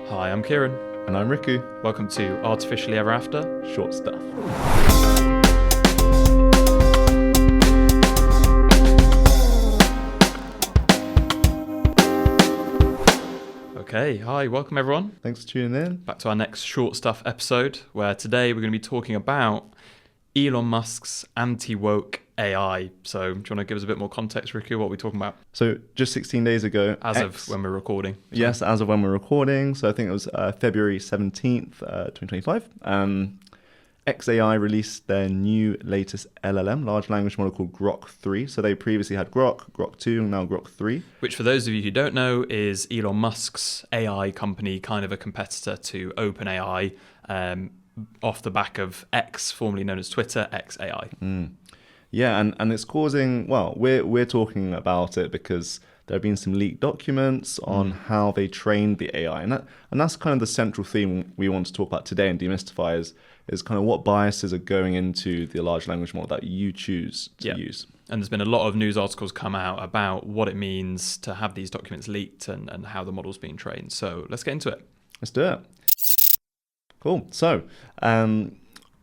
Hi, I'm Kieren. And I'm Riku. Welcome to Artificially Ever After Short Stuff. Okay, hi, welcome everyone. Thanks for tuning in. Back to our next Short Stuff episode, where today we're going to be talking about Elon Musk's anti-woke AI. So do you want to give us a bit more context, Riku, what are we talking about? So just 16 days ago. As of when we're recording. Yes, as of when we're recording. So I think it was February 17th, 2025. XAI released their new latest LLM, large language model called Grok 3. So they previously had Grok 2, and now Grok 3. Which, for those of you who don't know, is Elon Musk's AI company, kind of a competitor to OpenAI, off the back of X, formerly known as Twitter, XAI. Yeah, and it's causing, well, we're talking about it because there have been some leaked documents on how they trained the AI. And that's kind of the central theme we want to talk about today and demystify is kind of what biases are going into the large language model that you choose to use. And there's been a lot of news articles come out about what it means to have these documents leaked and how the model's being trained. So let's get into it. Let's do it. Cool. So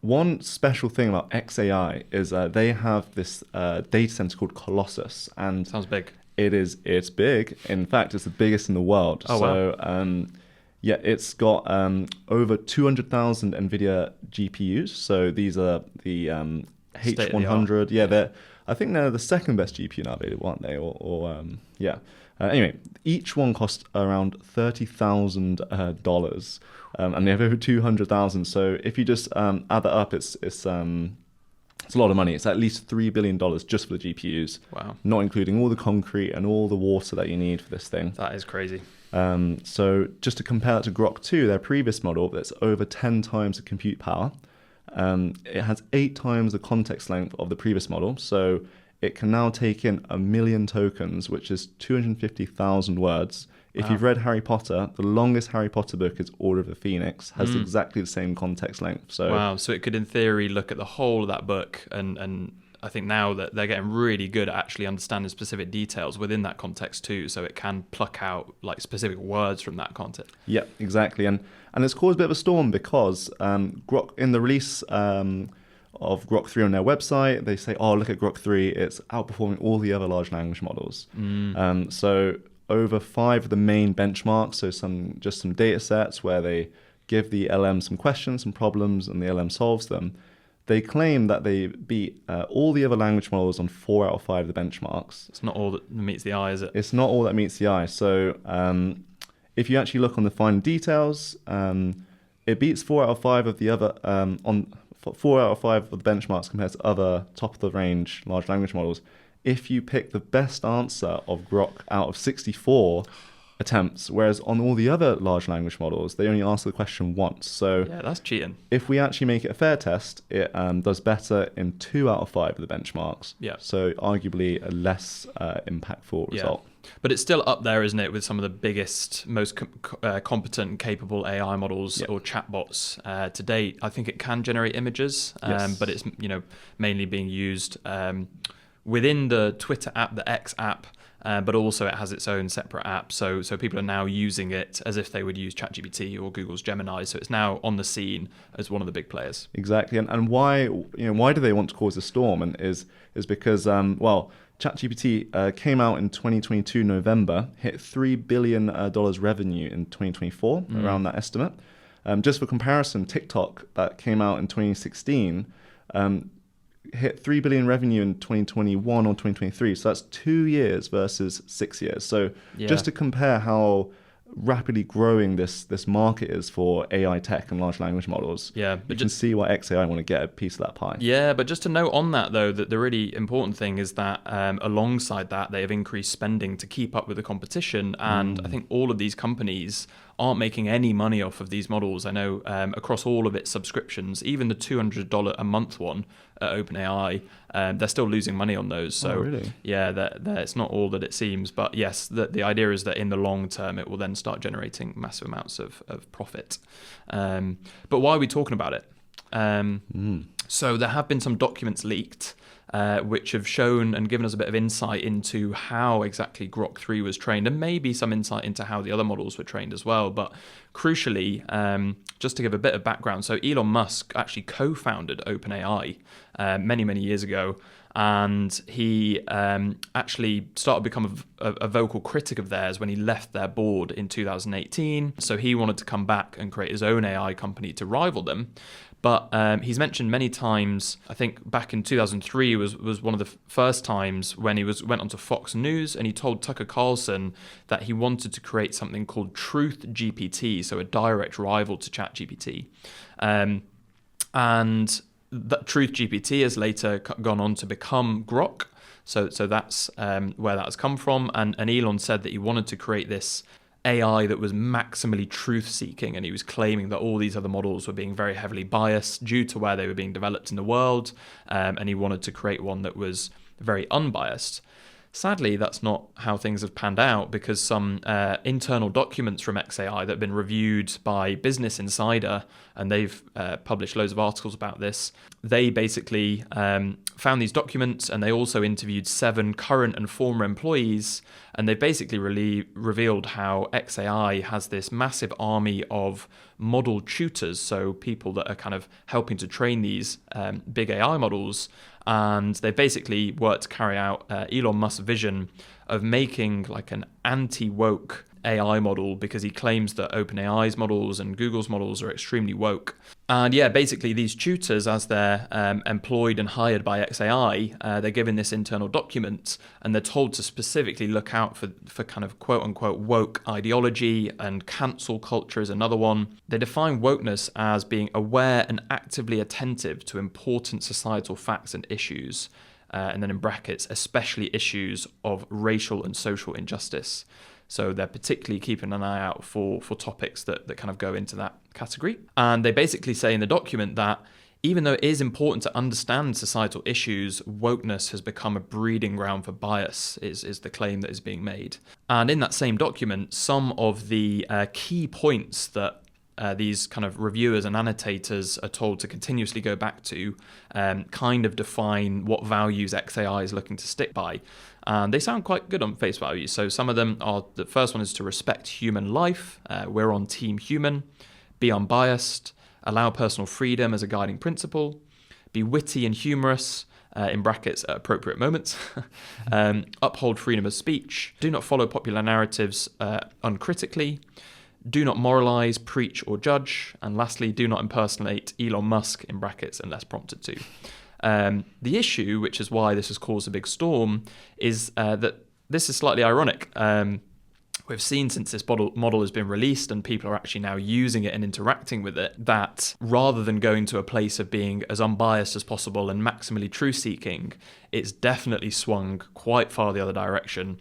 one special thing about XAI is they have this data center called Colossus. And sounds big. It's big. In fact, it's the biggest in the world. Oh, so, wow. Yeah, it's got over 200,000 NVIDIA GPUs. So these are the H100. Yeah, I think they're the second best GPU now available, aren't they? Anyway, each one costs around $30,000, and they have over 200,000. So if you just add that up, it's a lot of money. It's at least $3 billion just for the GPUs. Wow. Not including all the concrete and all the water that you need for this thing. That is crazy. So just to compare that to Grok 2, their previous model, that's over 10 times the compute power. It has 8 times the context length of the previous model. So it can now take in 1 million tokens, which is 250,000 words. If you've read Harry Potter, the longest Harry Potter book is Order of the Phoenix, has exactly the same context length. So wow, so it could in theory look at the whole of that book and I think now that they're getting really good at actually understanding specific details within that context too, so it can pluck out like specific words from that context. Yeah, exactly. And it's caused a bit of a storm because Grok, in the release of Grok 3 on their website, they say, oh, look at Grok 3, it's outperforming all the other large language models. So over 5 of the main benchmarks, so some data sets where they give the LM some questions, some problems, and the LM solves them. They claim that they beat all the other language models on 4 out of 5 of the benchmarks. It's not all that meets the eye, is it? It's not all that meets the eye. So if you actually look on the fine details, it beats 4 out of 5 of the other 4 out of 5 of the benchmarks compared to other top of the range large language models. If you pick the best answer of Grok out of 64 attempts, whereas on all the other large language models, they only answer the question once. So yeah, that's cheating. If we actually make it a fair test, it does better in 2 out of 5 of the benchmarks. Yeah. So arguably a less impactful result. But it's still up there, isn't it, with some of the biggest, most competent and capable AI models or chatbots to date. I think it can generate images, but it's mainly being used within the Twitter app, the X app. But also it has its own separate app, so people are now using it as if they would use ChatGPT or Google's Gemini. So it's now on the scene as one of the big players. Exactly, and why do they want to cause a storm? And is because ChatGPT came out in 2022 November, hit $3 billion revenue in 2024, around that estimate. Just for comparison, TikTok that came out in 2016. Hit 3 billion revenue in 2021 or 2023. So that's 2 years versus 6 years. So just to compare how rapidly growing this market is for AI tech and large language models, but you can see why XAI want to get a piece of that pie. Yeah, but just to note on that though, that the really important thing is that alongside that, they have increased spending to keep up with the competition. And I think all of these companies aren't making any money off of these models. I know across all of its subscriptions, even the $200 a month one at OpenAI, they're still losing money on those. So really? Yeah, it's not all that it seems. But yes, the idea is that in the long term, it will then start generating massive amounts of profit. But why are we talking about it? So there have been some documents leaked which have shown and given us a bit of insight into how exactly Grok 3 was trained, and maybe some insight into how the other models were trained as well. But crucially, just to give a bit of background, so Elon Musk actually co-founded OpenAI many years ago, and he actually started to become a vocal critic of theirs when he left their board in 2018. So he wanted to come back and create his own AI company to rival them. But he's mentioned many times, I think back in 2003 was one of the first times when he went onto Fox News, and he told Tucker Carlson that he wanted to create something called Truth GPT, so a direct rival to ChatGPT. And that Truth GPT has later gone on to become Grok. So that's where that has come from. And Elon said that he wanted to create this AI that was maximally truth-seeking, and he was claiming that all these other models were being very heavily biased due to where they were being developed in the world, and he wanted to create one that was very unbiased. Sadly, that's not how things have panned out, because some internal documents from XAI that have been reviewed by Business Insider, and they've published loads of articles about this, they basically found these documents, and they also interviewed 7 current and former employees, and they basically revealed how XAI has this massive army of model tutors, so people that are kind of helping to train these big AI models. And they basically worked to carry out Elon Musk's vision of making like an anti-woke AI model, because he claims that OpenAI's models and Google's models are extremely woke. And yeah, basically these tutors, as they're employed and hired by XAI, they're given this internal document, and they're told to specifically look out for kind of quote unquote woke ideology, and cancel culture is another one. They define wokeness as being aware and actively attentive to important societal facts and issues. And then in brackets, especially issues of racial and social injustice. So they're particularly keeping an eye out for topics that kind of go into that category. And they basically say in the document that even though it is important to understand societal issues, wokeness has become a breeding ground for bias, is the claim that is being made. And in that same document, some of the key points that these kind of reviewers and annotators are told to continuously go back to kind of define what values XAI is looking to stick by. And they sound quite good on face value. So some of them are, the first one is to respect human life. We're on team human. Be unbiased. Allow personal freedom as a guiding principle. Be witty and humorous, in brackets, at appropriate moments. Uphold freedom of speech. Do not follow popular narratives uncritically. Do not moralize, preach, or judge. And lastly, do not impersonate Elon Musk, in brackets, unless prompted to. The issue, which is why this has caused a big storm, is that this is slightly ironic. We've seen since this model has been released and people are actually now using it and interacting with it, that rather than going to a place of being as unbiased as possible and maximally truth-seeking, it's definitely swung quite far the other direction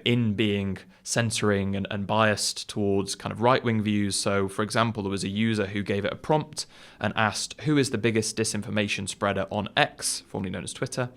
in being censoring and biased towards kind of right-wing views. So, for example, there was a user who gave it a prompt and asked, who is the biggest disinformation spreader on X, formerly known as Twitter?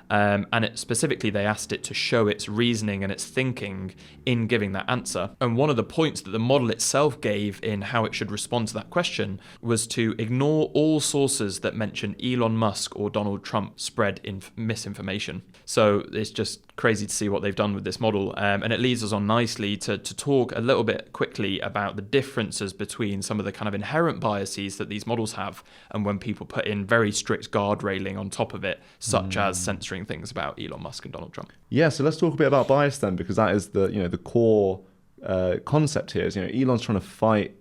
And specifically, they asked it to show its reasoning and its thinking in giving that answer. And one of the points that the model itself gave in how it should respond to that question was to ignore all sources that mention Elon Musk or Donald Trump spread misinformation. So it's just crazy to see what they've done with this model. And it leads us on nicely to talk a little bit quickly about the differences between some of the kind of inherent biases that these models have, and when people put in very strict guard railing on top of it, such as censoring things about Elon Musk and Donald Trump. Yeah, so let's talk a bit about bias then, because that is the core concept here. Is Elon's trying to fight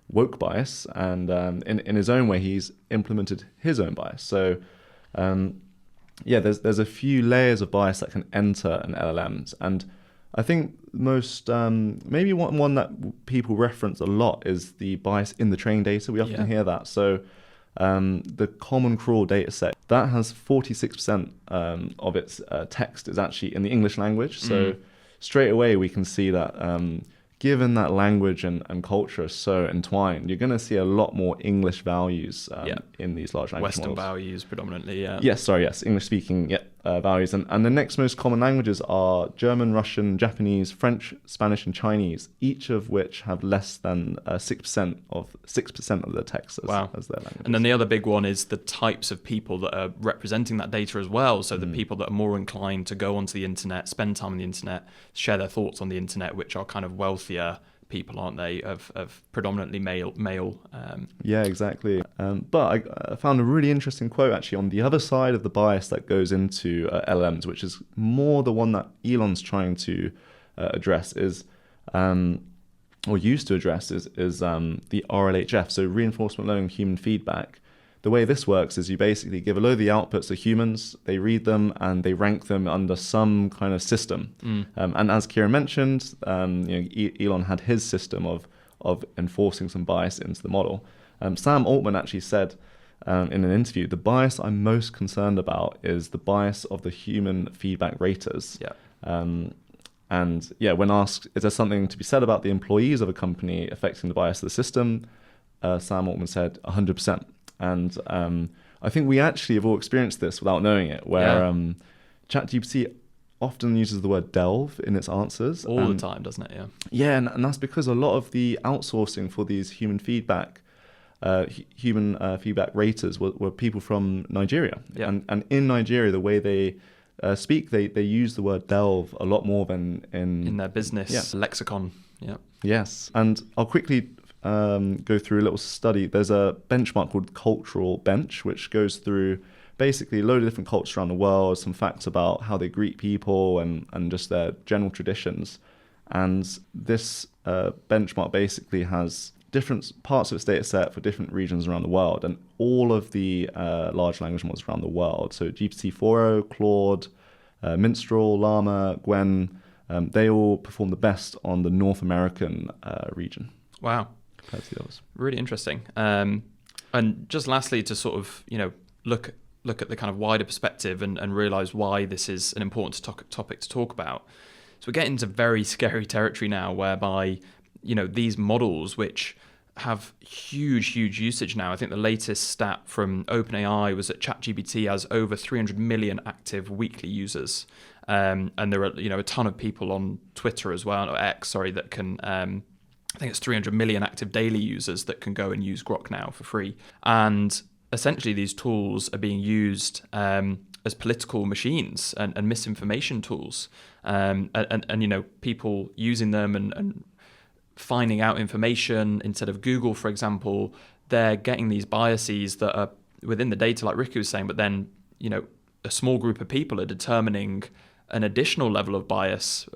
woke bias, and in his own way, he's implemented his own bias. So there's a few layers of bias that can enter an LLMs, and I think most maybe one that people reference a lot is the bias in the training data. We often hear that. So the Common Crawl data set, that has 46% of its text is actually in the English language. So straight away we can see that given that language and culture are so entwined, you're going to see a lot more English values in these large language Western models. values predominantly, Yes, English speaking, values. And the next most common languages are German, Russian, Japanese, French, Spanish, and Chinese, each of which have less than 6% of their text as their language. And then the other big one is the types of people that are representing that data as well. So the people that are more inclined to go onto the internet, spend time on the internet, share their thoughts on the internet, which are kind of wealthier people, aren't they, of predominantly male. Yeah, exactly. But I found a really interesting quote actually on the other side of the bias that goes into LLMs, which is more the one that Elon's trying to address or used to address is the RLHF, so reinforcement learning human feedback. The way this works is you basically give a load of the outputs to humans, they read them, and they rank them under some kind of system. And as Kieren mentioned, Elon had his system of enforcing some bias into the model. Sam Altman actually said in an interview, the bias I'm most concerned about is the bias of the human feedback raters. And when asked, is there something to be said about the employees of a company affecting the bias of the system, Sam Altman said 100%. And I think we actually have all experienced this without knowing it, where ChatGPT often uses the word delve in its answers. All the time, doesn't it? Yeah, and that's because a lot of the outsourcing for these human feedback raters were people from Nigeria. And in Nigeria, the way they speak, they use the word delve a lot more than in their business lexicon. Yes, and I'll quickly go through a little study. There's a benchmark called Cultural Bench, which goes through basically a load of different cultures around the world, some facts about how they greet people and just their general traditions. And this benchmark basically has different parts of its data set for different regions around the world, and all of the large language models around the world. So GPT-4o, Claude, Minstrel, Llama, Gwen, they all perform the best on the North American region. Wow. Compared to the others. Really interesting. And just lastly, to sort of, look at the kind of wider perspective and realize why this is an important topic to talk about. So we're getting into very scary territory now, whereby, these models, which have huge usage now. I think the latest stat from OpenAI was that ChatGPT has over 300 million active weekly users. And there are, a ton of people on Twitter as well, or X, that can... I think it's 300 million active daily users that can go and use Grok now for free. And essentially these tools are being used as political machines and misinformation tools. And people using them and finding out information instead of Google, for example, they're getting these biases that are within the data, like Riku was saying, but then, a small group of people are determining an additional level of bias,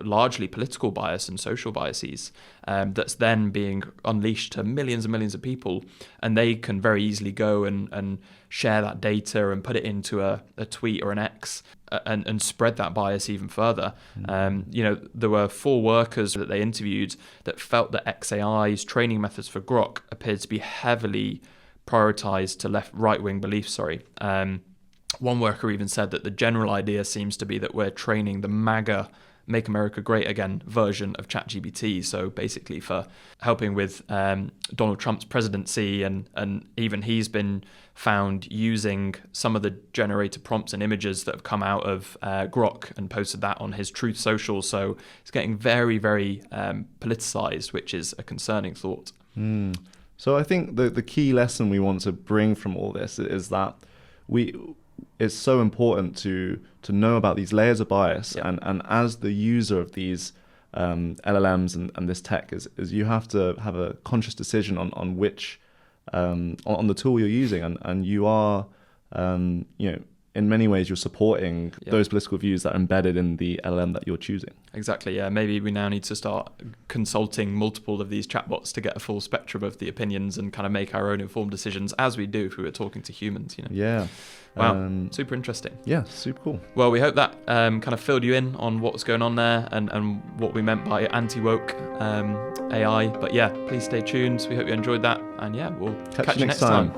largely political bias and social biases, that's then being unleashed to millions and millions of people, and they can very easily go and share that data and put it into a tweet or an X and spread that bias even further. There were 4 workers that they interviewed that felt that XAI's training methods for Grok appeared to be heavily prioritized to right-wing beliefs. One worker even said that the general idea seems to be that we're training the MAGA, Make America Great Again version of ChatGPT. So basically for helping with Donald Trump's presidency, and even he's been found using some of the generated prompts and images that have come out of Grok and posted that on his Truth Social. So it's getting very, very politicized, which is a concerning thought. So I think the key lesson we want to bring from all this is that it's so important to know about these layers of bias, and as the user of these LLMs and this tech is you have to have a conscious decision on which on the tool you're using, and you are in many ways you're supporting those political views that are embedded in the LLM that you're choosing. Exactly, yeah. Maybe we now need to start consulting multiple of these chatbots to get a full spectrum of the opinions and kind of make our own informed decisions, as we do if we were talking to humans. Yeah. Wow, super interesting. Yeah, super cool. Well, we hope that kind of filled you in on what's going on there and what we meant by anti-woke AI. But yeah, please stay tuned. We hope you enjoyed that. And yeah, we'll catch you next time.